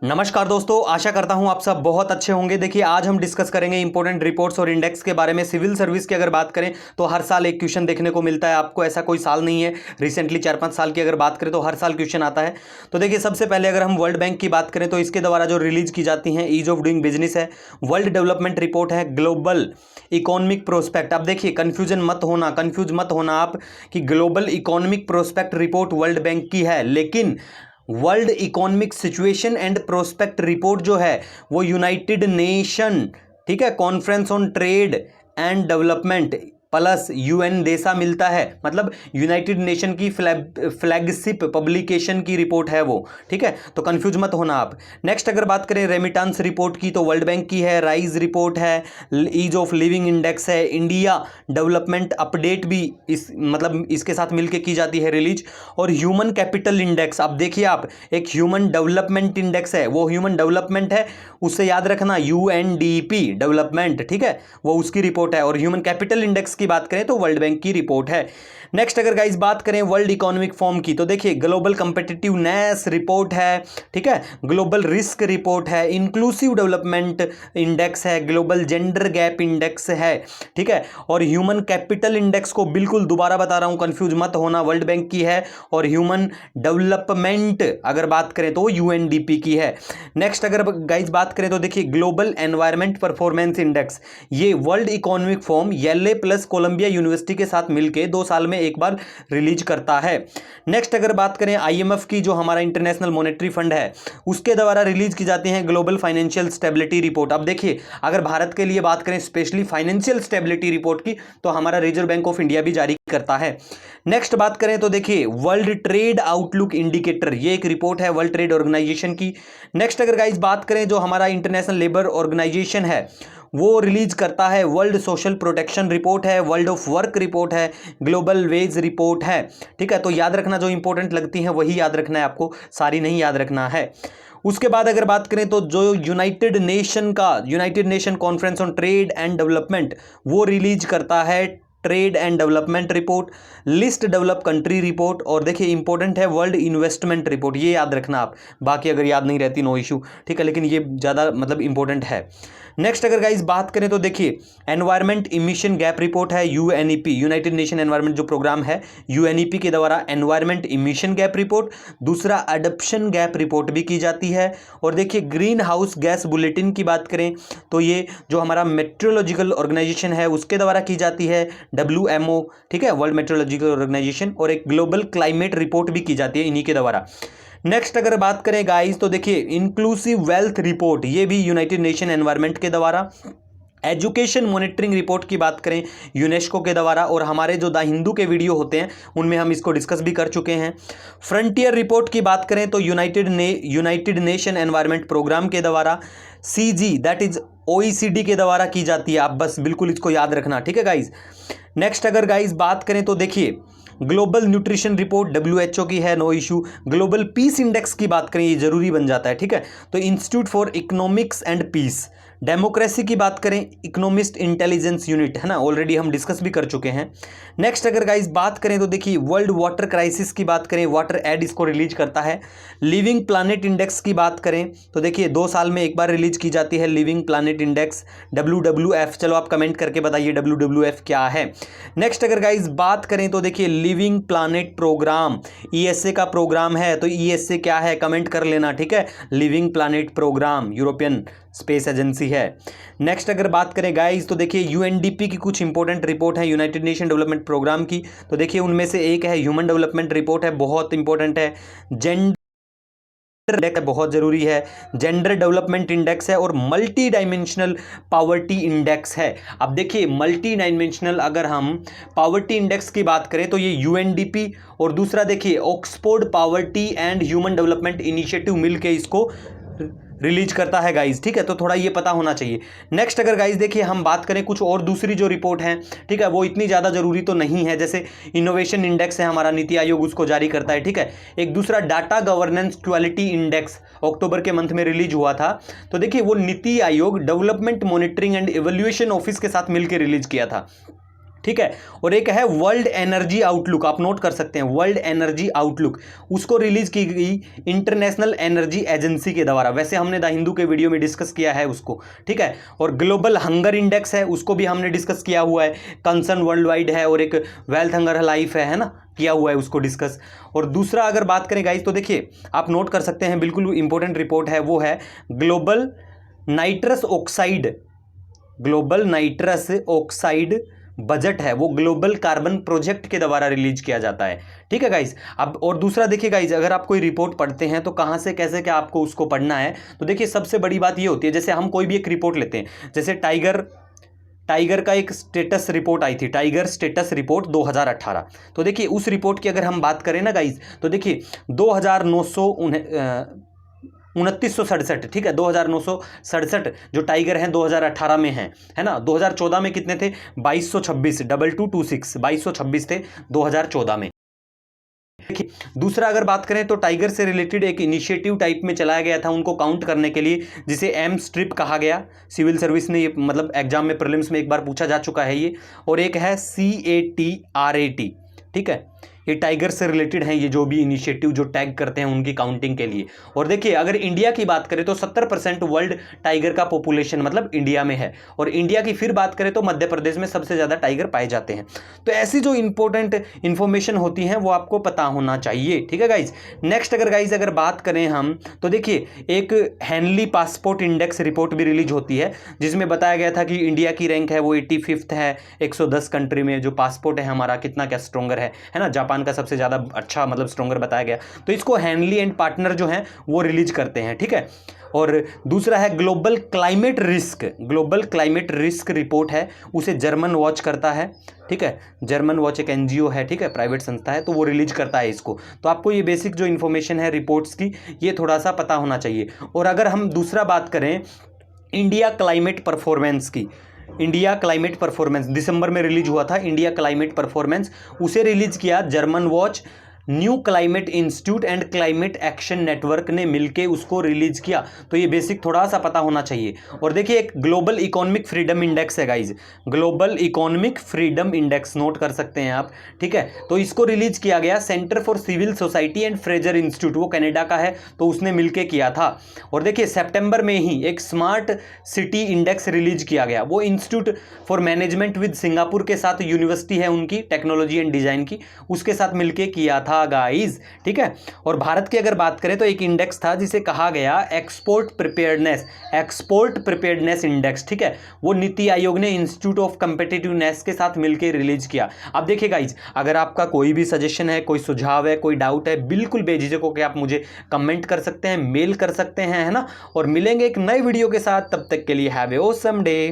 नमस्कार दोस्तों, आशा करता हूं आप सब बहुत अच्छे होंगे। देखिए, आज हम डिस्कस करेंगे इंपॉर्टेंट रिपोर्ट्स और इंडेक्स के बारे में। सिविल सर्विस की अगर बात करें तो हर साल एक क्वेश्चन देखने को मिलता है आपको, ऐसा कोई साल नहीं है। रिसेंटली 4-5 साल की अगर बात करें तो हर साल क्वेश्चन आता है। तो देखिए, सबसे पहले अगर हम वर्ल्ड बैंक की बात करें तो इसके द्वारा जो रिलीज की जाती हैं ईज ऑफ डूइंग बिजनेस है, वर्ल्ड डेवलपमेंट रिपोर्ट है, ग्लोबल इकोनॉमिक प्रोस्पेक्ट। अब देखिए, कंफ्यूज मत होना आप कि global economic prospect report world bank की है, लेकिन world economic situation and prospect report जो है वो यूनाइटेड नेशन, ठीक है, conference on trade and development plus UN देसा मिलता है। मतलब यूनाइटेड नेशन की फ्लैगशिप पब्लिकेशन की रिपोर्ट है वो, ठीक है। तो कंफ्यूज मत होना आप। नेक्स्ट अगर बात करें रेमिटेंस रिपोर्ट की तो वर्ल्ड बैंक की है, राइज रिपोर्ट है, ईज ऑफ लिविंग इंडेक्स है, इंडिया डेवलपमेंट अपडेट भी इस मतलब इसके साथ मिलकर की जाती है रिलीज, और ह्यूमन कैपिटल इंडेक्स। अब देखिए आप, एक ह्यूमन डेवलपमेंट इंडेक्स है, वो ह्यूमन डेवलपमेंट है, उससे याद रखना यूएनडीपी डेवलपमेंट, ठीक है, वो उसकी रिपोर्ट है। और ह्यूमन कैपिटल इंडेक्स की बात करें तो वर्ल्ड बैंक की रिपोर्ट है। नेक्स्ट अगर गाइस बात करें वर्ल्ड इकोनॉमिक फोरम की तो देखिए, ग्लोबल कंपिटिटिवनेस रिपोर्ट है, ठीक है, ग्लोबल रिस्क रिपोर्ट है, इंक्लूसिव डेवलपमेंट इंडेक्स है, ग्लोबल जेंडर गैप इंडेक्स है, ठीक है, और ह्यूमन कैपिटल इंडेक्स को बिल्कुल दोबारा बता रहा हूं, कंफ्यूज मत होना, वर्ल्ड बैंक की है। और ह्यूमन डेवलपमेंट अगर बात करें तो यूएनडीपी की है। नेक्स्ट अगर गाइस बात करें तो देखिए, ग्लोबल एनवायरमेंट परफॉर्मेंस इंडेक्स, ये वर्ल्ड इकोनॉमिक फोरम येले प्लस कोलंबिया यूनिवर्सिटी के साथ मिलकर 2 साल में एक बार रिलीज करता है। नेक्स्ट अगर बात करें आईएमएफ की, जो हमारा इंटरनेशनल मॉनेटरी फंड है, उसके द्वारा रिलीज की जाती है ग्लोबल फाइनेंशियल स्टेबिलिटी रिपोर्ट। अब देखिए, अगर भारत के लिए बात करें स्पेशली फाइनेंशियल स्टेबिलिटी रिपोर्ट की, तो हमारा रिजर्व बैंक ऑफ इंडिया भी जारी करता है। नेक्स्ट बात करें तो देखिए, वर्ल्ड ट्रेड आउटलुक इंडिकेटर, ये एक रिपोर्ट है वर्ल्ड ट्रेड ऑर्गेनाइजेशन की। नेक्स्ट अगर गाइस बात करें, जो हमारा इंटरनेशनल लेबर ऑर्गेनाइजेशन है वो रिलीज करता है वर्ल्ड सोशल प्रोटेक्शन रिपोर्ट है, वर्ल्ड ऑफ वर्क रिपोर्ट है, ग्लोबल वेज रिपोर्ट है, ठीक है। तो याद रखना, जो इंपॉर्टेंट लगती है वही याद रखना है आपको, सारी नहीं याद रखना है। उसके बाद अगर बात करें तो जो United nation conference on trade and development, वो रिलीज करता है trade and development report, list develop country report, और देखिए इंपॉर्टेंट है वर्ल्ड इन्वेस्टमेंट रिपोर्ट, ये याद रखना आप। बाकी अगर याद नहीं रहती नो इशू, ठीक है, लेकिन ये ज़्यादा मतलब इंपॉर्टेंट है। नेक्स्ट अगर गाइस बात करें तो देखिए, एनवायरमेंट इमिशन गैप रिपोर्ट है, यूएनईपी, यूनाइटेड नेशन एनवायरमेंट जो प्रोग्राम है, यूएनईपी के द्वारा एनवायरमेंट इमिशन गैप रिपोर्ट, दूसरा अडॉप्शन गैप रिपोर्ट भी की जाती है। और देखिए, ग्रीन हाउस गैस बुलेटिन की बात करें तो ये जो हमारा मेट्रोलॉजिकल ऑर्गेनाइजेशन है उसके द्वारा की जाती है, WMO, ठीक है, वर्ल्ड मेट्रोलॉजिकल ऑर्गेनाइजेशन, और एक ग्लोबल क्लाइमेट रिपोर्ट भी की जाती है इन्हीं के द्वारा। नेक्स्ट अगर बात करें गाइस तो देखिए, इंक्लूसिव वेल्थ रिपोर्ट, ये भी यूनाइटेड नेशन एनवायरमेंट के द्वारा। एजुकेशन मॉनिटरिंग रिपोर्ट की बात करें यूनेस्को के द्वारा, और हमारे जो द हिंदू के वीडियो होते हैं उनमें हम इसको डिस्कस भी कर चुके हैं। फ्रंटियर रिपोर्ट की बात करें तो यूनाइटेड नेशन एनवायरमेंट प्रोग्राम के द्वारा, CG दैट इज OECD के द्वारा की जाती है। आप बस बिल्कुल इसको याद रखना, ठीक है गाइज। नेक्स्ट अगर गाइज बात करें तो देखिए, ग्लोबल न्यूट्रिशन रिपोर्ट WHO की है, no issue. Global peace index की बात करें, ये जरूरी बन जाता है, ठीक है, तो institute for economics and peace. Democracy की बात करें, इकोनॉमिस्ट इंटेलिजेंस यूनिट है ना, ऑलरेडी हम डिस्कस भी कर चुके हैं। नेक्स्ट अगर गाइस बात करें तो देखिए, वर्ल्ड वाटर क्राइसिस की बात करें, वाटर एड इसको रिलीज करता है। लिविंग प्लानिट इंडेक्स की बात करें तो देखिए, 2 साल में एक बार रिलीज की जाती है लिविंग प्लानिट इंडेक्स, WWF। चलो आप कमेंट करके बताइए WWF क्या है। नेक्स्ट अगर गाइस बात करें तो देखिए, लिविंग प्लानिट प्रोग्राम, ESA का प्रोग्राम है, तो ESA क्या है कमेंट कर लेना, ठीक है। Living Planet Programme European Space Agency है। नेक्स्ट अगर बात करें गाइस तो देखिए, UNDP की कुछ इंपॉर्टेंट रिपोर्ट है यूनाइटेड नेशन डेवलपमेंट प्रोग्राम की, तो देखिए उनमें से एक है ह्यूमन डेवलपमेंट रिपोर्ट है, बहुत इंपॉर्टेंट है। जेंडर इंडेक्स बहुत जरूरी है, जेंडर डेवलपमेंट इंडेक्स है, और मल्टी डायमेंशनल पावर्टी इंडेक्स है। अब देखिए, मल्टी डायमेंशनल अगर हम पावर्टी इंडेक्स की बात करें तो ये UNDP, और दूसरा देखिए Oxford poverty and human development initiative मिलके इसको रिलीज करता है गाइज, ठीक है, तो थोड़ा ये पता होना चाहिए। नेक्स्ट अगर गाइज देखिए, हम बात करें कुछ और दूसरी जो रिपोर्ट है, ठीक है, वो इतनी ज़्यादा जरूरी तो नहीं है, जैसे इनोवेशन इंडेक्स है हमारा, नीति आयोग उसको जारी करता है, ठीक है। एक दूसरा डाटा गवर्नेंस क्वालिटी इंडेक्स अक्टूबर के मंथ में रिलीज हुआ था, तो देखिए वो NITI Aayog development monitoring and evaluation office के साथ मिलकर रिलीज किया था, ठीक है। और एक है वर्ल्ड एनर्जी आउटलुक, आप नोट कर सकते हैं, वर्ल्ड एनर्जी आउटलुक, उसको रिलीज की गई इंटरनेशनल एनर्जी एजेंसी के द्वारा। वैसे हमने द हिंदू के वीडियो में डिस्कस किया है उसको, ठीक है। और ग्लोबल हंगर इंडेक्स है, उसको भी हमने डिस्कस किया हुआ है, कंसर्न वर्ल्ड वाइड है, और एक वेल्थ हंगर लाइफ है ना, किया हुआ है उसको डिस्कस। और दूसरा अगर बात करें गाइस तो देखिए आप नोट कर सकते हैं, बिल्कुल इंपॉर्टेंट रिपोर्ट है, वो है global nitrous oxide, global nitrous oxide budget है, वो ग्लोबल कार्बन प्रोजेक्ट के द्वारा रिलीज किया जाता है, ठीक है गाइस। अब और दूसरा देखिए गाइस, अगर आप कोई रिपोर्ट पढ़ते हैं तो कहां से कैसे क्या आपको उसको पढ़ना है, तो देखिए सबसे बड़ी बात ये होती है, जैसे हम कोई भी एक रिपोर्ट लेते हैं, जैसे टाइगर का एक स्टेटस रिपोर्ट आई थी, टाइगर स्टेटस रिपोर्ट 2018, तो देखिए उस रिपोर्ट की अगर हम बात करें ना गाइस, तो देखिए 2967, ठीक है, 2967 जो टाइगर हैं 2018 में हैं, है ना। 2014 में कितने थे, 2226, 2226, 2226 थे 2014 में। देखिए दूसरा अगर बात करें तो टाइगर से रिलेटेड एक इनिशिएटिव टाइप में चलाया गया था उनको काउंट करने के लिए, जिसे एम स्ट्रिप कहा गया। सिविल सर्विस ने ये मतलब एग्जाम में प्रीलिम्स में एक बार पूछा जा चुका है ये। और एक है CATRAT, ठीक है, ये टाइगर से रिलेटेड हैं, ये जो भी इनिशिएटिव जो टैग करते हैं उनकी काउंटिंग के लिए। और देखिए अगर इंडिया की बात करें तो 70% वर्ल्ड टाइगर का पॉपुलेशन मतलब इंडिया में है, और इंडिया की फिर बात करें तो मध्य प्रदेश में सबसे ज़्यादा टाइगर पाए जाते हैं। तो ऐसी जो इंपॉर्टेंट इंफॉर्मेशन होती हैं वो आपको पता होना चाहिए, ठीक है गाइज। नेक्स्ट अगर बात करें हम तो देखिए एक हेनली पासपोर्ट इंडेक्स रिपोर्ट भी रिलीज होती है, जिसमें बताया गया था कि इंडिया की रैंक है वो 85th है 110 कंट्री में, जो पासपोर्ट है हमारा कितना क्या स्ट्रोंगर है ना, जापान का सबसे ज्यादा अच्छा मतलब स्ट्रोंगर बताया गया। तो इसको हेनली एंड पार्टनर जो हैं वो रिलीज करते हैं, ठीक है। और दूसरा है global climate risk, global climate risk report है, उसे जर्मन वॉच करता है, ठीक है। जर्मन वॉच एक NGO है, ठीक है, प्राइवेट संस्था है, तो वो रिलीज करता है इसको। तो आपको ये बेसिक जो इन्फॉर्मेशन है रिपोर्ट्स की, ये थोड़ा सा पता होना चाहिए। और अगर हम दूसरा बात करें इंडिया क्लाइमेट परफॉर्मेंस की, इंडिया क्लाइमेट परफॉर्मेंस दिसंबर में रिलीज हुआ था, इंडिया क्लाइमेट परफॉर्मेंस, उसे रिलीज किया German watch, new climate institute and climate action network ने मिलके उसको रिलीज किया। तो ये बेसिक थोड़ा सा पता होना चाहिए। और देखिए एक ग्लोबल इकोनॉमिक फ्रीडम इंडेक्स है guys, global economic freedom index note कर सकते हैं आप, ठीक है। तो इसको रिलीज किया गया Centre for Civil Society and Fraser Institute, वो कनाडा का है, तो उसने मिलके किया था। और देखिए सितंबर में ही एक स्मार्ट सिटी इंडेक्स रिलीज किया गया, वो institute for management with Singapore के साथ यूनिवर्सिटी है उनकी टेक्नोलॉजी एंड डिजाइन की, उसके साथ मिलके किया था गाइस, ठीक है। और भारत की अगर बात करें तो एक इंडेक्स था जिसे कहा गया एक्सपोर्ट प्रिपेयर्डनेस इंडेक्स, ठीक है, वो नीति आयोग ने इंस्टीट्यूट ऑफ कॉम्पिटिटिवनेस के साथ मिलकर रिलीज किया। अब देखिए गाइस अगर आपका कोई भी सजेशन है, कोई सुझाव है, कोई डाउट है, बिल्कुल बेझिझक होकर आप मुझे कमेंट कर सकते हैं, मेल कर सकते हैं, है ना। और मिलेंगे एक नए वीडियो के साथ, तब तक के लिए हैव ए ऑसम डे।